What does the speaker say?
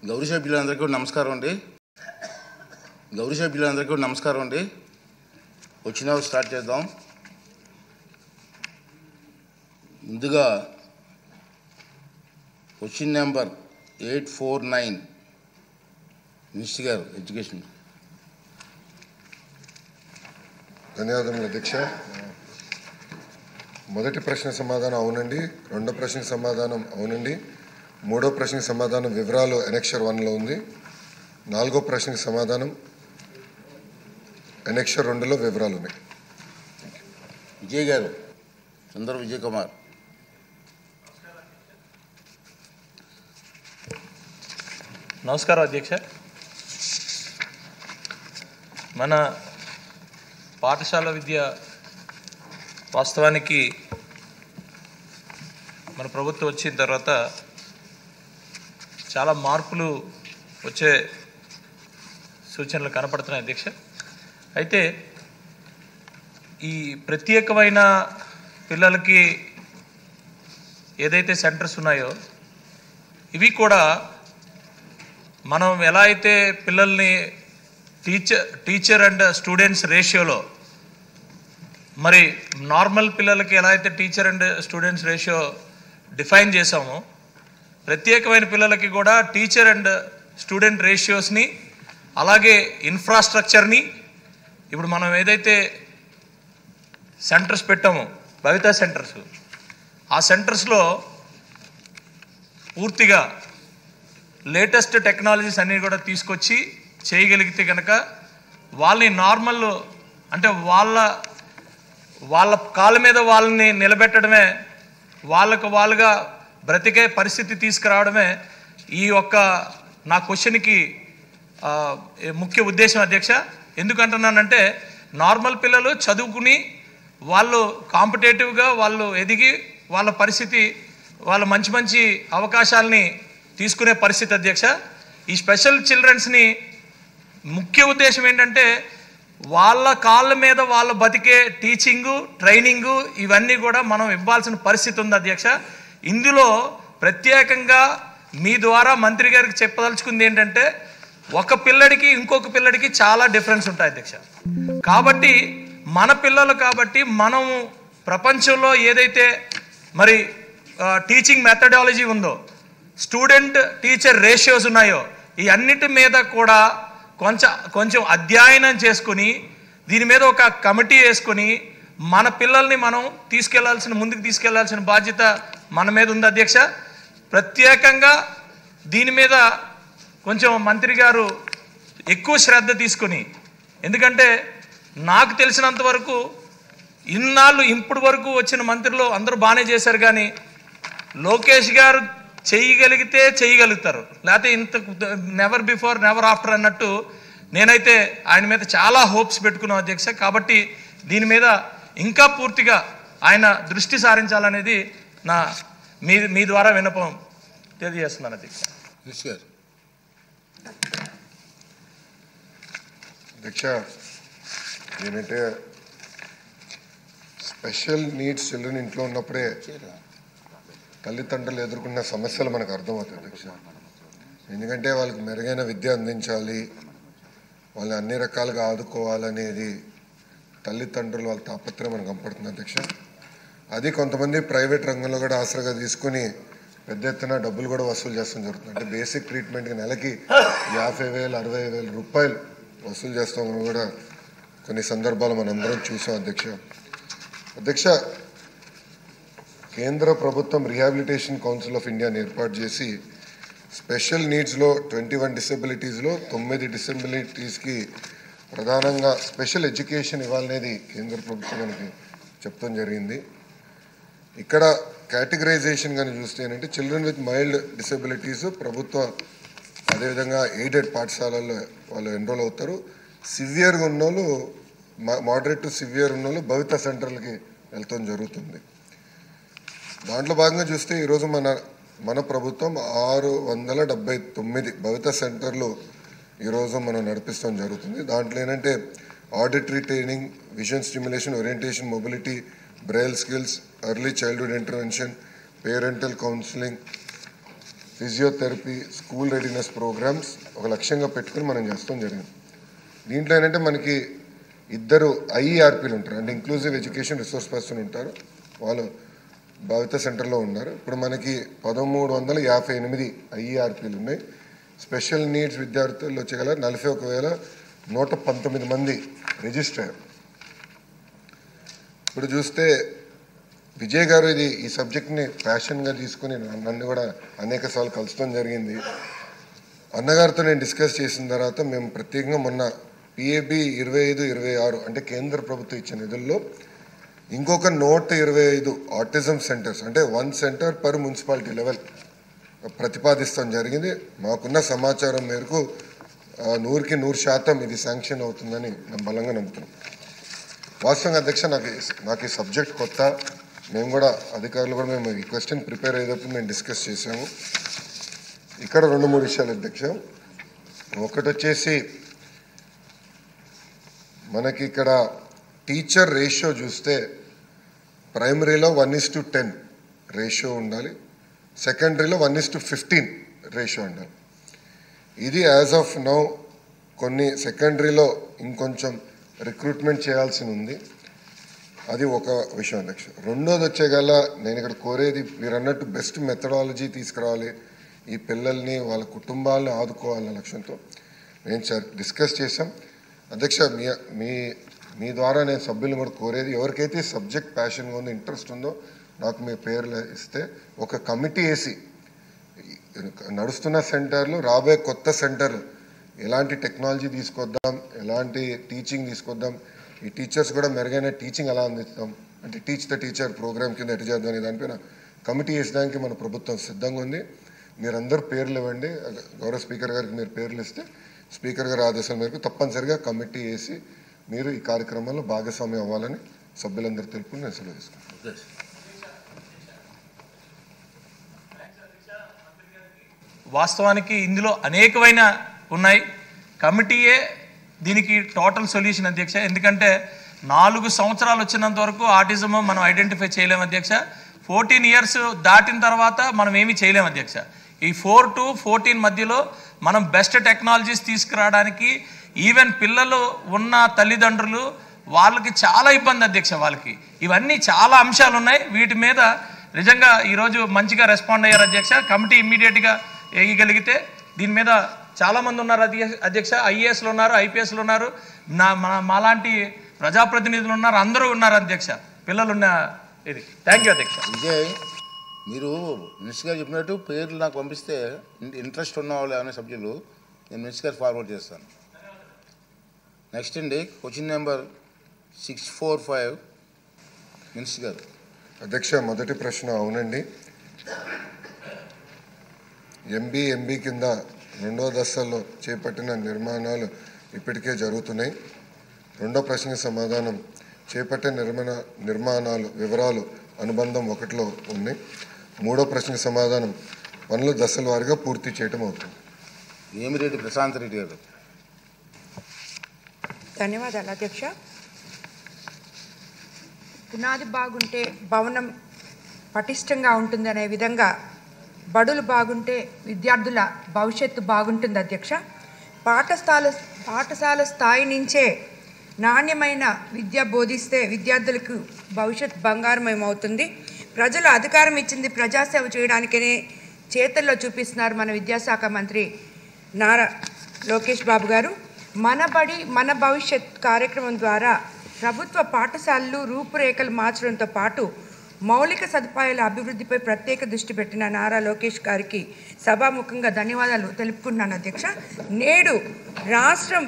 గౌరవ సభ్యులందరికీ నమస్కారం అండి. వచ్చిన స్టార్ట్ చేద్దాం. ముందుగా క్వశ్చన్ నెంబర్ 849 మినిస్టర్ గారు ఎడ్యుకేషన్. ధన్యవాదములు అధ్యక్ష. మొదటి ప్రశ్న సమాధానం అవునండి, రెండో ప్రశ్న సమాధానం అవునండి, మూడో ప్రశ్న సమాధానం వివరాలు ఎనెక్షర్ 1లో ఉంది, నాలుగో ప్రశ్నకి సమాధానం ఎనెక్షర్ 2లో వివరాలు ఉన్నాయి. విజయ్ గారు, చంద్ర విజయ్ కుమార్. నమస్కారం అధ్యక్ష. మన పాఠశాల విద్య వాస్తవానికి మన ప్రభుత్వం వచ్చిన తర్వాత చాలా మార్పులు వచ్చే సూచనలు కనపడుతున్నాయి అధ్యక్ష. అయితే ఈ ప్రత్యేకమైన పిల్లలకి ఏదైతే సెంటర్స్ ఉన్నాయో ఇవి కూడా మనం ఎలా అయితే పిల్లల్ని టీచర్ అండ్ స్టూడెంట్స్ రేషియోలో మరి నార్మల్ పిల్లలకి ఎలా అయితే teacher and students ratio define చేసామో ప్రత్యేకమైన పిల్లలకి కూడా టీచర్ అండ్ స్టూడెంట్ రేషియోస్ని అలాగే ఇన్ఫ్రాస్ట్రక్చర్ని ఇప్పుడు మనం ఏదైతే సెంటర్స్ పెట్టామో భవితా సెంటర్స్, ఆ సెంటర్స్లో పూర్తిగా లేటెస్ట్ టెక్నాలజీస్ అన్నీ కూడా తీసుకొచ్చి చేయగలిగితే కనుక వాళ్ళని నార్మల్ అంటే వాళ్ళ కాళ్ళ మీద వాళ్ళని నిలబెట్టడమే, వాళ్ళుగా బ్రతికే పరిస్థితి తీసుకురావడమే ఈ యొక్క నా క్వశ్చన్కి ముఖ్య ఉద్దేశం అధ్యక్ష. ఎందుకంటున్నానంటే నార్మల్ పిల్లలు చదువుకుని వాళ్ళు కాంపిటేటివ్గా వాళ్ళు ఎదిగి వాళ్ళ పరిస్థితి వాళ్ళ మంచి అవకాశాలని తీసుకునే పరిస్థితి అధ్యక్ష. ఈ స్పెషల్ చిల్డ్రన్స్ని ముఖ్య ఉద్దేశం ఏంటంటే వాళ్ళ కాళ్ళ మీద వాళ్ళ బతికే టీచింగు, ట్రైనింగు ఇవన్నీ కూడా మనం ఇవ్వాల్సిన పరిస్థితి ఉంది అధ్యక్ష. ఇందులో ప్రత్యేకంగా మీ ద్వారా మంత్రి గారికి చెప్పదలుచుకుంది ఏంటంటే ఒక పిల్లడికి ఇంకొక పిల్లడికి చాలా డిఫరెన్స్ ఉంటాయి అధ్యక్ష. కాబట్టి మన పిల్లలు కాబట్టి మనం ప్రపంచంలో ఏదైతే మరి టీచింగ్ మెథడాలజీ ఉందో, స్టూడెంట్ టీచర్ రేషియోస్ ఉన్నాయో ఈ అన్నిటి మీద కూడా కొంచెం అధ్యయనం చేసుకుని దీని మీద ఒక కమిటీ వేసుకొని మన పిల్లల్ని మనం ముందుకు తీసుకెళ్లాల్సిన బాధ్యత మన మీద ఉంది అధ్యక్ష. ప్రత్యేకంగా దీని మీద కొంచెం మంత్రి గారు ఎక్కువ శ్రద్ధ తీసుకుని, ఎందుకంటే నాకు తెలిసినంత వరకు ఇప్పటి వరకు వచ్చిన మంత్రులు అందరూ బాగానే చేశారు, కానీ లోకేష్ గారు చేయగలిగితే చేయగలుగుతారు, లేకపోతే ఇంత నెవర్ బిఫోర్ నెవర్ ఆఫ్టర్ అన్నట్టు నేనైతే ఆయన మీద చాలా హోప్స్ పెట్టుకున్నాను అధ్యక్ష. కాబట్టి దీని మీద ఇంకా పూర్తిగా ఆయన దృష్టి సారించాలనేది మీ ద్వారా విన్నపం తెలియజేస్తున్నాను అధ్యక్ష. అధ్యక్ష, ఏంటంటే స్పెషల్ నీడ్స్ చిల్డ్రన్ ఇంట్లో ఉన్నప్పుడే తల్లిదండ్రులు ఎదుర్కొన్న సమస్యలు మనకు అర్థమవుతాయి అధ్యక్ష. ఎందుకంటే వాళ్ళకి మెరుగైన విద్య అందించాలి, వాళ్ళని అన్ని రకాలుగా ఆదుకోవాలనేది తల్లిదండ్రులు వాళ్ళ తాపత్రయం మనకు కనపడుతుంది అధ్యక్ష. అది కొంతమంది ప్రైవేట్ రంగంలో కూడా ఆసరాగా తీసుకుని పెద్ద ఎత్తున డబ్బులు కూడా వసూలు చేస్తాం జరుగుతుంది. అంటే బేసిక్ ట్రీట్మెంట్కి నెలకి 50,000 60,000 రూపాయలు వసూలు చేస్తామని కూడా కొన్ని సందర్భాలు మనందరం చూసాం అధ్యక్ష. కేంద్ర ప్రభుత్వం రిహాబిలిటేషన్ కౌన్సిల్ ఆఫ్ ఇండియాని ఏర్పాటు చేసి స్పెషల్ నీడ్స్లో 21 డిసెబిలిటీస్లో 9 డిసెబిలిటీస్కి ప్రధానంగా స్పెషల్ ఎడ్యుకేషన్ ఇవ్వాలనేది కేంద్ర ప్రభుత్వం మనకి చెప్తాం జరిగింది. ఇక్కడ కేటగరైజేషన్ కానీ చూస్తే ఏంటంటే చిల్డ్రన్ విత్ మైల్డ్ డిసెబిలిటీస్ ప్రభుత్వ అదేవిధంగా ఎయిడెడ్ పాఠశాలల్లో వాళ్ళు ఎన్రోల్ అవుతారు. సివియర్గా ఉన్నోళ్ళు, మోడరేట్ టు సివియర్ ఉన్నోళ్ళు భవితా సెంటర్లకి వెళ్తాం జరుగుతుంది. దాంట్లో భాగంగా చూస్తే ఈరోజు మన ప్రభుత్వం 679 భవితా సెంటర్లు ఈరోజు మనం నడిపిస్తాం జరుగుతుంది. దాంట్లో ఏంటంటే auditory training, vision stimulation, orientation, mobility, braille skills, early childhood intervention, parental counselling, physiotherapy, school readiness programmes ఒక లక్ష్యంగా పెట్టుకుని మనం చేస్తాం జరిగింది. దీంట్లో ఏంటంటే మనకి 2 IERPలు ఉంటారు, అంటే ఇంక్లూజివ్ ఎడ్యుకేషన్ రిసోర్స్ పర్సన్ ఉంటారు, వాళ్ళు భవిత సెంటర్లో ఉన్నారు. ఇప్పుడు మనకి 1358 IERPలు ఉన్నాయి. స్పెషల్ నీడ్స్ విద్యార్థులు వచ్చేగల 41,119 మంది రిజిస్టర్ అయ్యారు. ఇప్పుడు చూస్తే విజయ్ గారు ఈ సబ్జెక్ట్ని ప్యాషన్గా తీసుకుని నన్ను కూడా అనేక సార్లు కలుసుకోవడం జరిగింది. అన్నగారితో నేను డిస్కస్ చేసిన తర్వాత మేము ప్రత్యేకంగా మొన్న PAB 25-26 అంటే కేంద్ర ప్రభుత్వం ఇచ్చిన నిధుల్లో ఇంకొక 125 ఆటిజం సెంటర్స్, అంటే 1 సెంటర్ పర్ మున్సిపాలిటీ లెవెల్ ప్రతిపాదిస్తాం జరిగింది. మాకున్న సమాచారం మేరకు 100% ఇది శాంక్షన్ అవుతుందని మేము బలంగా నమ్ముతున్నాం. వాస్తవంగా అధ్యక్ష, నాకు ఈ సబ్జెక్ట్ కొత్త. మేము కూడా అధికారులు కూడా మేము ఈ క్వశ్చన్ ప్రిపేర్ అయ్యేటప్పుడు మేము డిస్కస్ చేసాము. ఇక్కడ 2-3 విషయాలు అధ్యక్ష. ఒకటి వచ్చేసి మనకి ఇక్కడ టీచర్ రేషియో చూస్తే ప్రైమరీలో 1:10 రేషియో ఉండాలి, సెకండరీలో 1:15 రేషియో ఉండాలి. ఇది యాజ్ ఆఫ్ నౌ కొన్ని సెకండరీలో ఇంకొంచెం రిక్రూట్మెంట్ చేయాల్సి ఉంది. అది ఒక విషయం అధ్యక్ష. రెండోది వచ్చేగల నేను ఇక్కడ కోరేది, మీరు అన్నట్టు బెస్ట్ మెథడాలజీ తీసుకురావాలి, ఈ పిల్లల్ని వాళ్ళ కుటుంబాలను ఆదుకోవాలన్న లక్ష్యంతో నేను డిస్కస్ చేశాం అధ్యక్ష. మీ ద్వారా నేను సభ్యులను కూడా కోరేది, ఎవరికైతే సబ్జెక్ట్ ప్యాషన్గా ఉందో, ఇంట్రెస్ట్ ఉందో, నాకు మీ పేర్లు ఇస్తే ఒక కమిటీ వేసి నడుస్తున్న సెంటర్లు, రాబోయే కొత్త సెంటర్లు ఎలాంటి టెక్నాలజీ తీసుకొద్దాం, ఎలాంటి టీచింగ్ తీసుకొద్దాం, ఈ టీచర్స్ కూడా మెరుగైన టీచింగ్ ఎలా అందిస్తాం, అంటే టీచ్ ద టీచర్ ప్రోగ్రామ్ కింద ఎటు చేద్దాం అనే దానిపైన కమిటీ వేసడానికి మన ప్రభుత్వం సిద్ధంగా ఉంది. మీరందరూ పేర్లు ఇవ్వండి. గౌరవ స్పీకర్ గారికి మీరు పేర్లు ఇస్తే స్పీకర్ గారి ఆదేశాల మేరకు తప్పనిసరిగా కమిటీ వేసి మీరు ఈ కార్యక్రమంలో భాగస్వామ్యం అవ్వాలని సభ్యులందరూ తెలుపుకుని నేను సెలవు తీసుకుంటాను. వాస్తవానికి ఇందులో అనేకమైన ఉన్నాయి. కమిటీయే దీనికి టోటల్ సొల్యూషన్ అధ్యక్ష. ఎందుకంటే 4 సంవత్సరాలు వచ్చినంత వరకు ఆటిజం మనం ఐడెంటిఫై చేయలేము అధ్యక్ష. 14 ఇయర్స్ దాటిన తర్వాత మనం ఏమీ చేయలేము అధ్యక్ష. ఈ 4 to 14 మధ్యలో మనం బెస్ట్ టెక్నాలజీస్ తీసుకురావడానికి ఈవెన్ పిల్లలు ఉన్న తల్లిదండ్రులు వాళ్ళకి చాలా ఇబ్బంది అధ్యక్ష. వాళ్ళకి ఇవన్నీ చాలా అంశాలు ఉన్నాయి. వీటి మీద నిజంగా ఈరోజు మంచిగా రెస్పాండ్ అయ్యారు అధ్యక్ష. కమిటీ ఇమ్మీడియట్గా వేయగలిగితే దీని మీద చాలామంది ఉన్నారు అధ్యక్ష. IASలు ఉన్నారు, IPSలు ఉన్నారు, మాలాంటి ప్రజాప్రతినిధులు ఉన్నారు, అందరూ ఉన్నారు అధ్యక్ష. పిల్లలున్న ఇది. థ్యాంక్ యూ అధ్యక్ష. విజయ్, మీరు మినిస్టర్ గారు చెప్పినట్టు పేర్లు నాకు పంపిస్తే ఇంట్రెస్ట్ ఉన్న వాళ్ళు అనే సబ్జెక్టులు నేను మినిస్టర్ గారు ఫార్వర్డ్ చేస్తాను. నెక్స్ట్ అండి, క్వశ్చన్ నెంబర్ 645 మినిస్టర్ గారు. అధ్యక్ష, మొదటి ప్రశ్న అవునండి. MB కింద 2వ దశలో చేపట్టిన నిర్మాణాలు ఇప్పటికే జరుగుతున్నాయి. 2వ ప్రశ్నకి సమాధానం, చేపట్టే నిర్మాణాలు వివరాలు అనుబంధం 1లో ఉన్నాయి. 3వ ప్రశ్నకి సమాధానం, పనులు దశల వారీగా పూర్తి చేయటం అవుతుంది. వేమిరెడ్డి ప్రశాంత్ రెడ్డి గారు. ధన్యవాదాలు అధ్యక్ష. పునాది బాగుంటే భవనం పటిష్టంగా ఉంటుంది అనే విధంగా బడులు బాగుంటే విద్యార్థుల భవిష్యత్తు బాగుంటుంది అధ్యక్ష. పాఠశాల స్థాయి నుంచే నాణ్యమైన విద్య బోధిస్తే విద్యార్థులకు భవిష్యత్ బంగారమేమవుతుంది. ప్రజలు అధికారం ఇచ్చింది ప్రజాసేవ చేయడానికనే చేతల్లో చూపిస్తున్నారు మన విద్యాశాఖ మంత్రి నారా లోకేష్ బాబు గారు. మన బడి మన భవిష్యత్ కార్యక్రమం ద్వారా ప్రభుత్వ పాఠశాలలు రూపురేఖలు మార్చడంతో పాటు మౌలిక సదుపాయాల అభివృద్ధిపై ప్రత్యేక దృష్టి పెట్టిన నారా లోకేష్ గారికి సభాముఖంగా ధన్యవాదాలు తెలుపుకుంటున్నాను అధ్యక్ష. నేడు రాష్ట్రం